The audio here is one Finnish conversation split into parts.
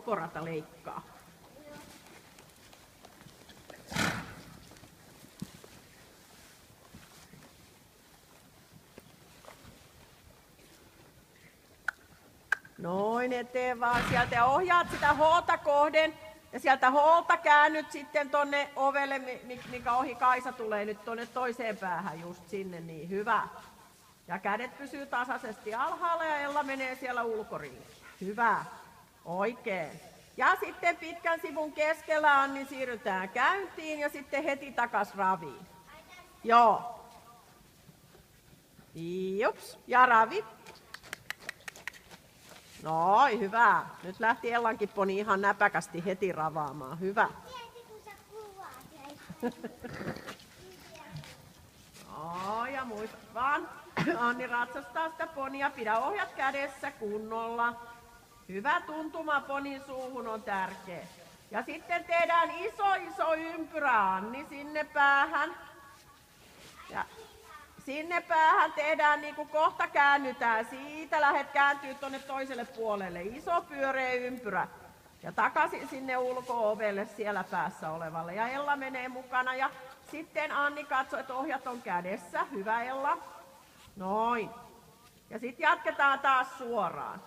porata leikkaa. Noin eteen vaan sieltä ja ohjaat sitä H:ta kohden. Ja sieltä H:lta käännyt sitten tonne ovelle, mikä ohi Kaisa tulee nyt tonne toiseen päähän just sinne, niin hyvä. Ja kädet pysyy tasaisesti alhaalla ja Ella menee siellä ulkorinkiä. Hyvä. Oikein. Ja sitten pitkän sivun keskellä Anni siirrytään käyntiin ja sitten heti takas raviin. Joo. Jups. Ja ravi. Noin, hyvä. Nyt lähti Ellankin poni ihan näpäkästi heti ravaamaan. Hyvä. No, ja muista vaan. Anni ratsastaa sitä ponia. Pidä ohjat kädessä kunnolla. Hyvä tuntuma ponin suuhun on tärkeä. Ja sitten tehdään iso ympyrä, Anni, sinne päähän. Ja sinne päähän tehdään niin kuin kohta käännytään. Siitä lähdet kääntyy tuonne toiselle puolelle. Iso pyöreä ympyrä. Ja takaisin sinne ulko-ovelle siellä päässä olevalle. Ja Ella menee mukana. Ja sitten Anni katsoo, että ohjat on kädessä. Hyvä Ella. Noin. Ja sitten jatketaan taas suoraan.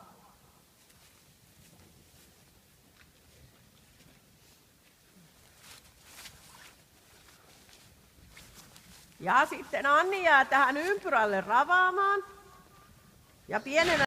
Ja sitten Anni jää tähän ympyrälle ravaamaan. Ja pienenä